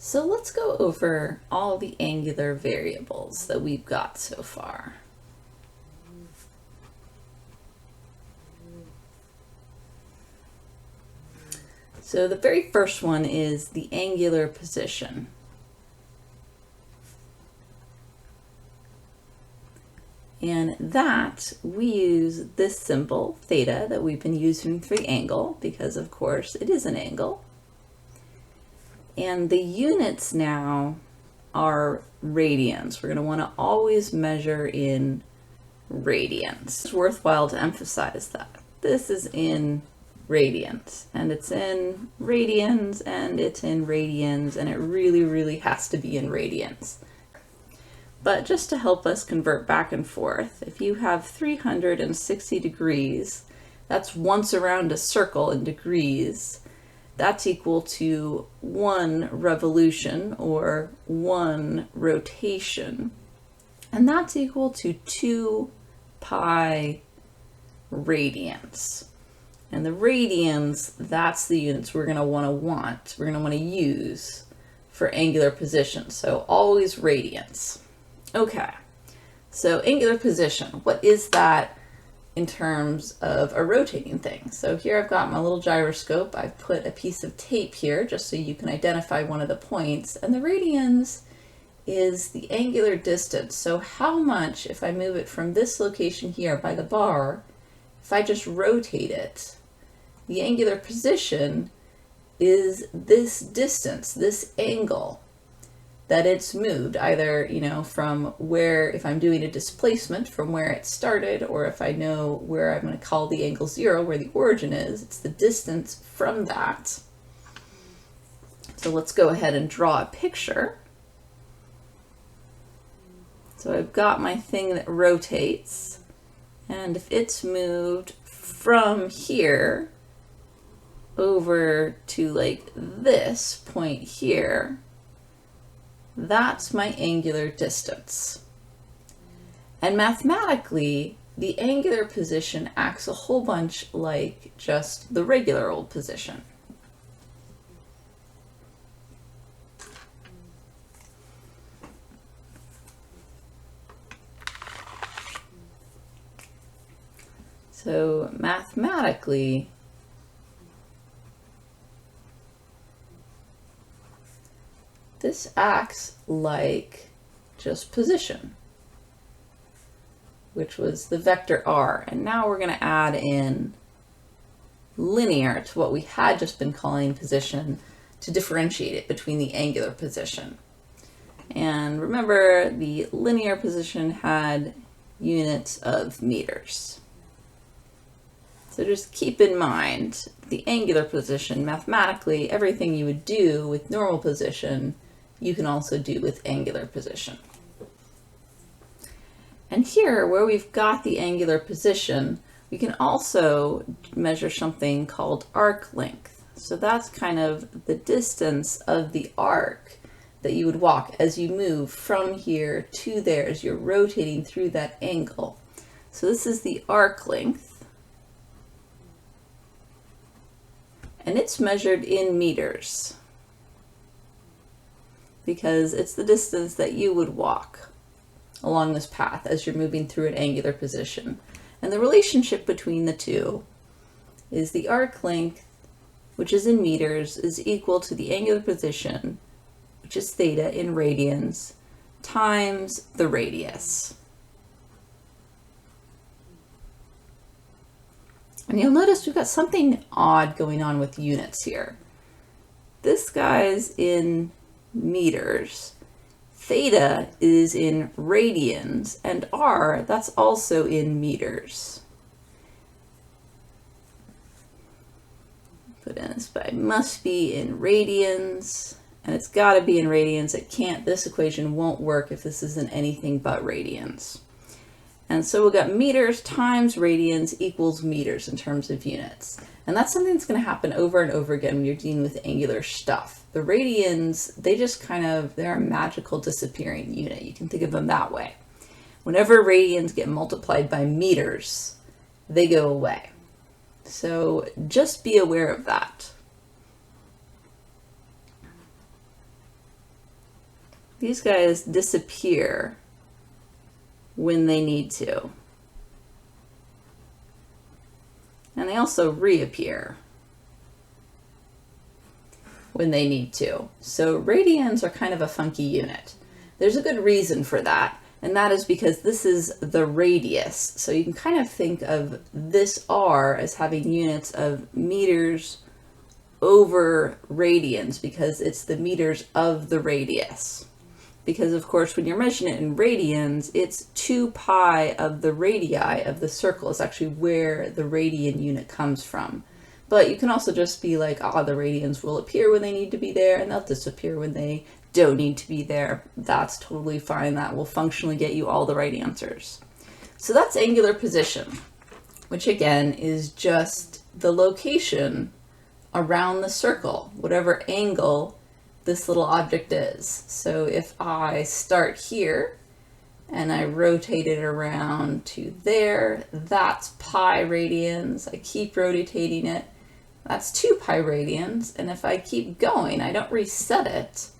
So let's go over all the angular variables that we've got so far. So the very first one is the angular position. And that we use this symbol, theta, that we've been using for the angle, because of course it is an angle. And the units now are radians. We're going to want to always measure in radians. It's worthwhile to emphasize that. This is in radians, and it's in radians, and it's in radians, and it really has to be in radians. But just to help us convert back and forth, if you have 360 degrees, that's once around a circle in degrees, that's equal to 1 revolution or 1 rotation. And that's equal to 2 pi radians. And the radians, that's the units we're going to want to use for angular position. So always radians. Okay, so angular position, what is that in terms of a rotating thing? So here I've got my little gyroscope. I've put a piece of tape here just so you can identify one of the points. And the radians is the angular distance. So how much, if I move it from this location here by the bar, if I just rotate it, the angular position is this distance, this angle that it's moved, either, from where, if I'm doing a displacement from where it started, or if I know where I'm going to call the angle 0, where the origin is, it's the distance from that. So let's go ahead and draw a picture. So I've got my thing that rotates, and if it's moved from here over to like this point here, that's my angular distance. And mathematically, the angular position acts a whole bunch like just the regular old position. So mathematically, this acts like just position, which was the vector r. And now we're going to add in linear to what we had just been calling position to differentiate it between the angular position. And remember, the linear position had units of meters. So just keep in mind the angular position, mathematically, everything you would do with normal position, you can also do with angular position. And here, where we've got the angular position, we can also measure something called arc length. So that's kind of the distance of the arc that you would walk as you move from here to there, as you're rotating through that angle. So this is the arc length. And it's measured in meters, because it's the distance that you would walk along this path as you're moving through an angular position. And the relationship between the two is the arc length, which is in meters, is equal to the angular position, which is theta in radians, times the radius. And you'll notice we've got something odd going on with units here. This guy's in meters, theta is in radians, and r, that's also in meters. Put in this, but it must be in radians, and it's got to be in radians. It can't, this equation won't work if this isn't anything but radians. And so we've got meters times radians equals meters in terms of units. And that's something that's going to happen over and over again when you're dealing with angular stuff. The radians, they just they're a magical disappearing unit. You can think of them that way. Whenever radians get multiplied by meters, they go away. So just be aware of that. these guys disappear when they need to. And they also reappear when they need to. So radians are kind of a funky unit. There's a good reason for that, and that is because this is the radius. So you can kind of think of this R as having units of meters over radians, because it's the meters of the radius. Because of course when you're measuring it in radians, it's 2 pi of the radii of the circle is actually where the radian unit comes from. But you can also just be like, the radians will appear when they need to be there, and they'll disappear when they don't need to be there. That's totally fine. That will functionally get you all the right answers. So that's angular position, which again is just the location around the circle, whatever angle this little object is. So if I start here and I rotate it around to there, that's pi radians. I keep rotating it, that's 2 pi radians. And if I keep going, I don't reset it.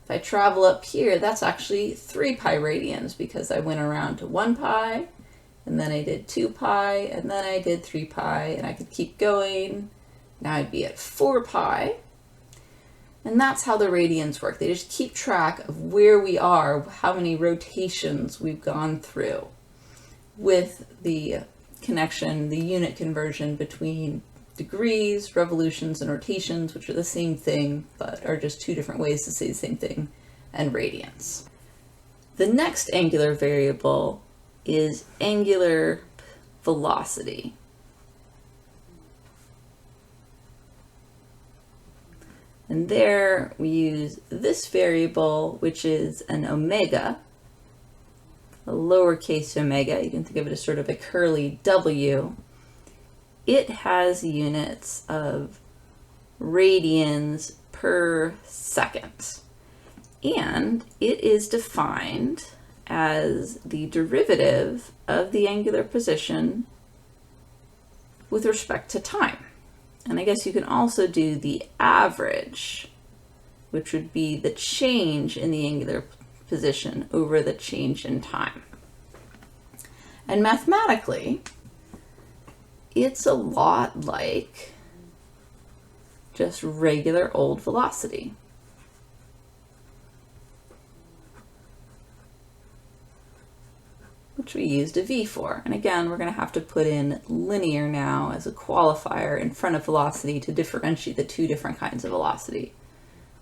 If I travel up here, that's actually 3 pi radians, because I went around to 1 pi, and then I did 2 pi, and then I did 3 pi, and I could keep going. Now I'd be at 4 pi. And that's how the radians work. They just keep track of where we are, how many rotations we've gone through, with the connection, the unit conversion between degrees, revolutions, and rotations, which are the same thing, but are just 2 different ways to say the same thing, and radians. The next angular variable is angular velocity. And there we use this variable, which is an omega, a lowercase omega. You can think of it as sort of a curly W. It has units of radians per second. And it is defined as the derivative of the angular position with respect to time. And I guess you can also do the average, which would be the change in the angular position over the change in time. And mathematically, it's a lot like just regular old velocity. Which we used a v for. And again, we're going to have to put in linear now as a qualifier in front of velocity to differentiate the 2 different kinds of velocity.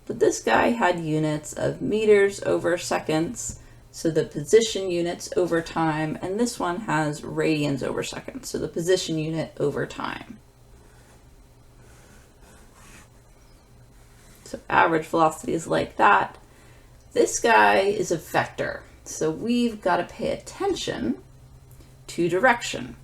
But this guy had units of meters over seconds, so the position units over time, and this one has radians over seconds, so the position unit over time. So average velocity is like that. This guy is a vector. So we've got to pay attention to direction.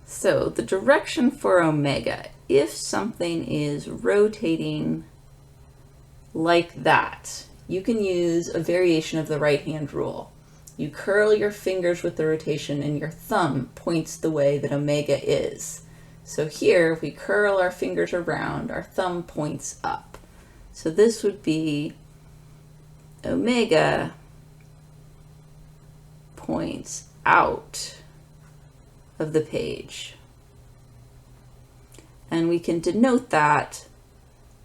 So the direction for omega, if something is rotating like that, you can use a variation of the right-hand rule. You curl your fingers with the rotation and your thumb points the way that omega is. So here, if we curl our fingers around, our thumb points up. So this would be omega points out of the page. And we can denote that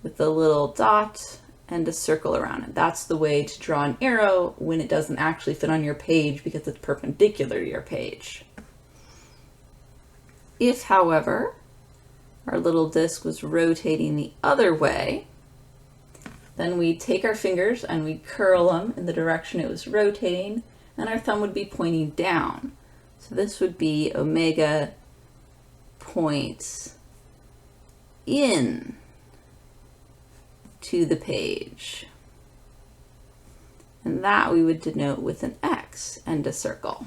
with a little dot and a circle around it. That's the way to draw an arrow when it doesn't actually fit on your page because it's perpendicular to your page. If, however, our little disc was rotating the other way, then we take our fingers and we curl them in the direction it was rotating, and our thumb would be pointing down. So this would be omega points in to the page. And that we would denote with an X and a circle.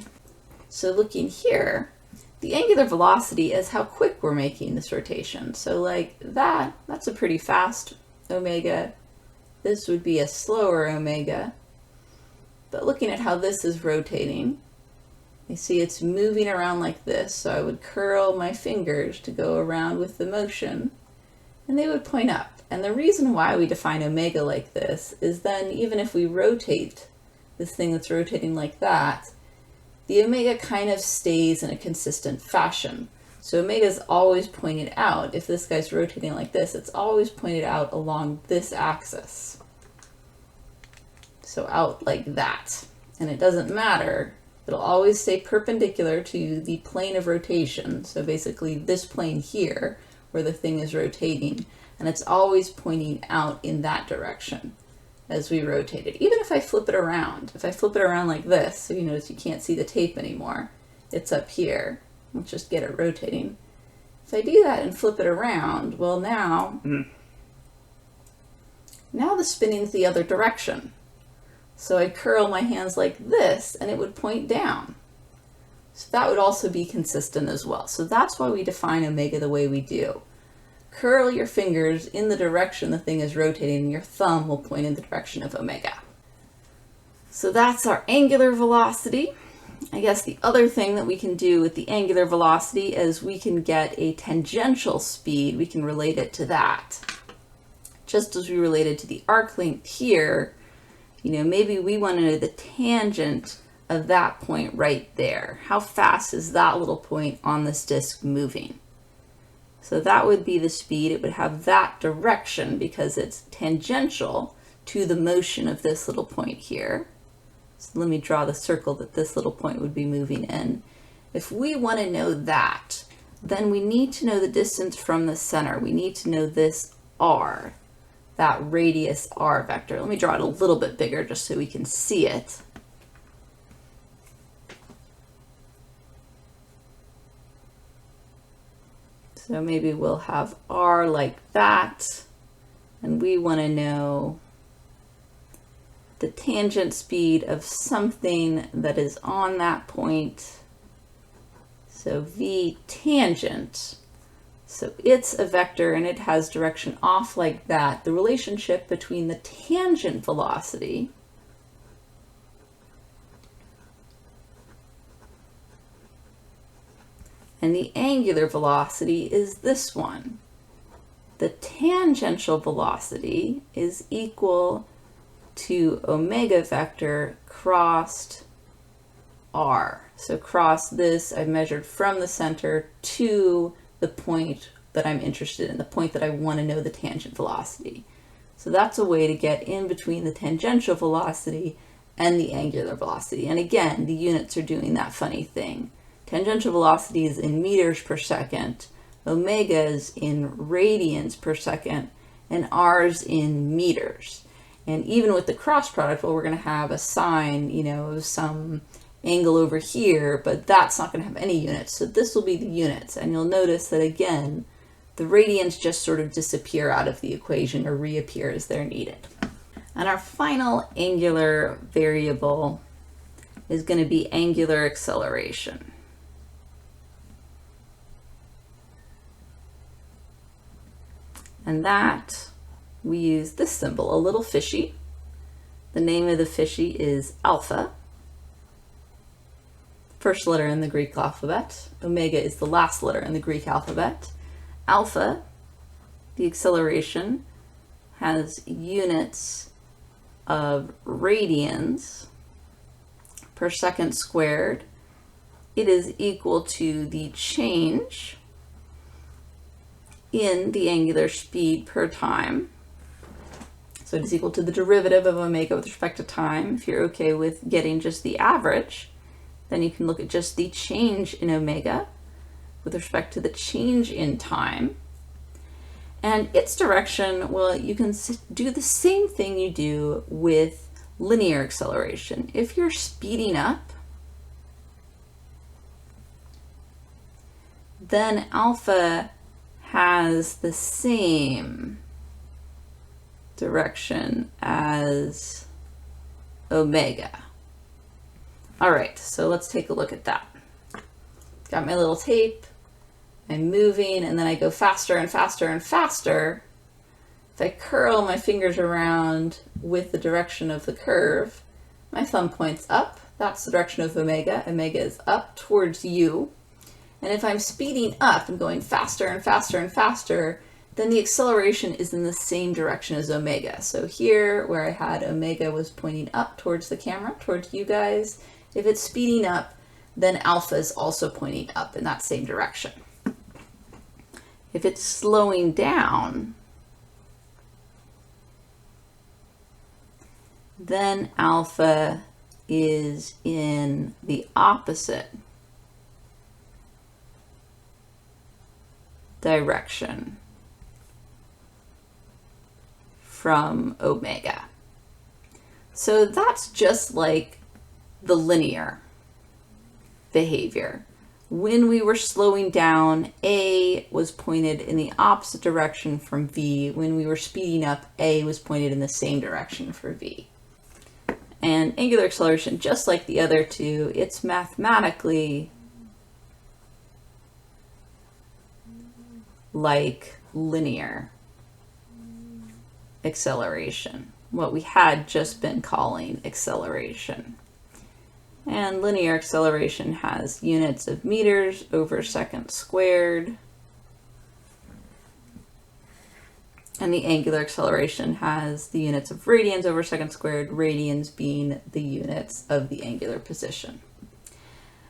So looking here, the angular velocity is how quick we're making this rotation. So like that's a pretty fast omega. This would be a slower omega. But looking at how this is rotating, you see it's moving around like this. So I would curl my fingers to go around with the motion, and they would point up. And the reason why we define omega like this is then even if we rotate this thing that's rotating like that, the omega kind of stays in a consistent fashion. So omega is always pointed out. If this guy's rotating like this, it's always pointed out along this axis. So out like that. And it doesn't matter. It'll always stay perpendicular to the plane of rotation. So basically this plane here where the thing is rotating. And it's always pointing out in that direction as we rotate it. Even if I flip it around, if I flip it around like this, so you notice you can't see the tape anymore, it's up here. Let's just get it rotating. If I do that and flip it around, well now the spinning's the other direction. So I'd curl my hands like this and it would point down. So that would also be consistent as well. So that's why we define omega the way we do. Curl your fingers in the direction the thing is rotating and your thumb will point in the direction of omega. So that's our angular velocity. I guess the other thing that we can do with the angular velocity is we can get a tangential speed. We can relate it to that. Just as we related to the arc length here, you know, maybe we want to know the tangent of that point right there. How fast is that little point on this disk moving? So that would be the speed. It would have that direction because it's tangential to the motion of this little point here. So let me draw the circle that this little point would be moving in. If we want to know that, then we need to know the distance from the center. We need to know this r, that radius r vector. Let me draw it a little bit bigger just so we can see it. So maybe we'll have r like that, and we want to know the tangent speed of something that is on that point. So v tangent, so it's a vector and it has direction off like that. The relationship between the tangent velocity and the angular velocity is this one. The tangential velocity is equal to omega vector crossed r. So cross this, I've measured from the center to the point that I'm interested in, the point that I want to know the tangent velocity. So that's a way to get in between the tangential velocity and the angular velocity. And again, the units are doing that funny thing. Tangential velocity is in meters per second, omega is in radians per second, and r's in meters. And even with the cross product, well, we're going to have a sine, you know, of some angle over here, but that's not going to have any units. So this will be the units. And you'll notice that again, the radians just sort of disappear out of the equation or reappear as they're needed. And our final angular variable is going to be angular acceleration. And that, we use this symbol, a little fishy. The name of the fishy is alpha. First letter in the Greek alphabet. Omega is the last letter in the Greek alphabet. Alpha, the acceleration, has units of radians per second squared. It is equal to the change in the angular speed per time. So it is equal to the derivative of omega with respect to time. If you're okay with getting just the average, then you can look at just the change in omega with respect to the change in time. And its direction, well, you can do the same thing you do with linear acceleration. If you're speeding up, then alpha has the same direction as omega. All right, so let's take a look at that. Got my little tape, I'm moving, and then I go faster and faster and faster. If I curl my fingers around with the direction of the curve, my thumb points up. That's the direction of omega. Omega is up towards you. And if I'm speeding up and going faster and faster and faster, then the acceleration is in the same direction as omega. So here, where I had omega was pointing up towards the camera, towards you guys, if it's speeding up, then alpha is also pointing up in that same direction. If it's slowing down, then alpha is in the opposite direction from omega. So that's just like the linear behavior. When we were slowing down, A was pointed in the opposite direction from V. When we were speeding up, A was pointed in the same direction for V. And angular acceleration, just like the other two, it's mathematically like linear acceleration, what we had just been calling acceleration. And linear acceleration has units of meters over seconds squared. And the angular acceleration has the units of radians over seconds squared, radians being the units of the angular position.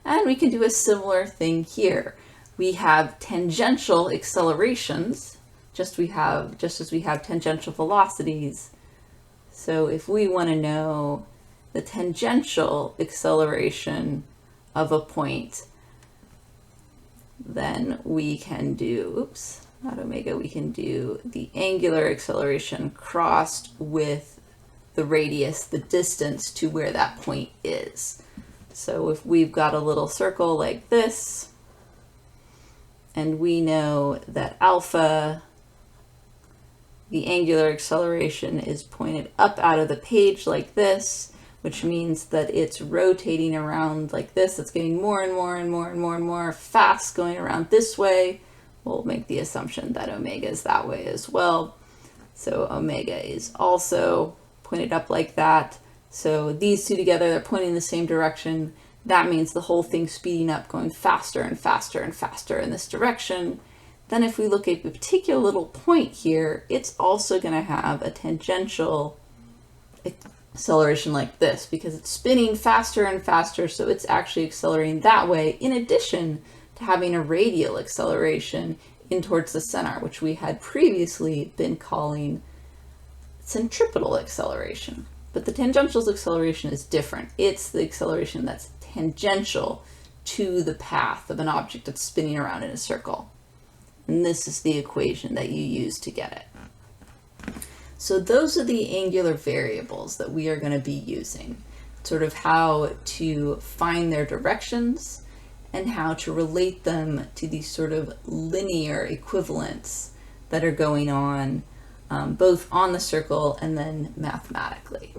And we can do a similar thing here. We have tangential accelerations, just as we have tangential velocities. So if we want to know the tangential acceleration of a point, then we can do, oops, not omega, we can do the angular acceleration crossed with the radius, the distance to where that point is. So if we've got a little circle like this, and we know that alpha, the angular acceleration, is pointed up out of the page like this, which means that it's rotating around like this. It's getting more and more and more and more and more fast going around this way. We'll make the assumption that omega is that way as well. So omega is also pointed up like that. So these two together, they're pointing in the same direction. That means the whole thing's speeding up, going faster and faster and faster in this direction. Then if we look at a particular little point here, it's also going to have a tangential acceleration like this, because it's spinning faster and faster, so it's actually accelerating that way, in addition to having a radial acceleration in towards the center, which we had previously been calling centripetal acceleration. But the tangential acceleration is different. It's the acceleration that's tangential to the path of an object that's spinning around in a circle. And this is the equation that you use to get it. So those are the angular variables that we are going to be using, sort of how to find their directions and how to relate them to these sort of linear equivalents that are going on both on the circle and then mathematically.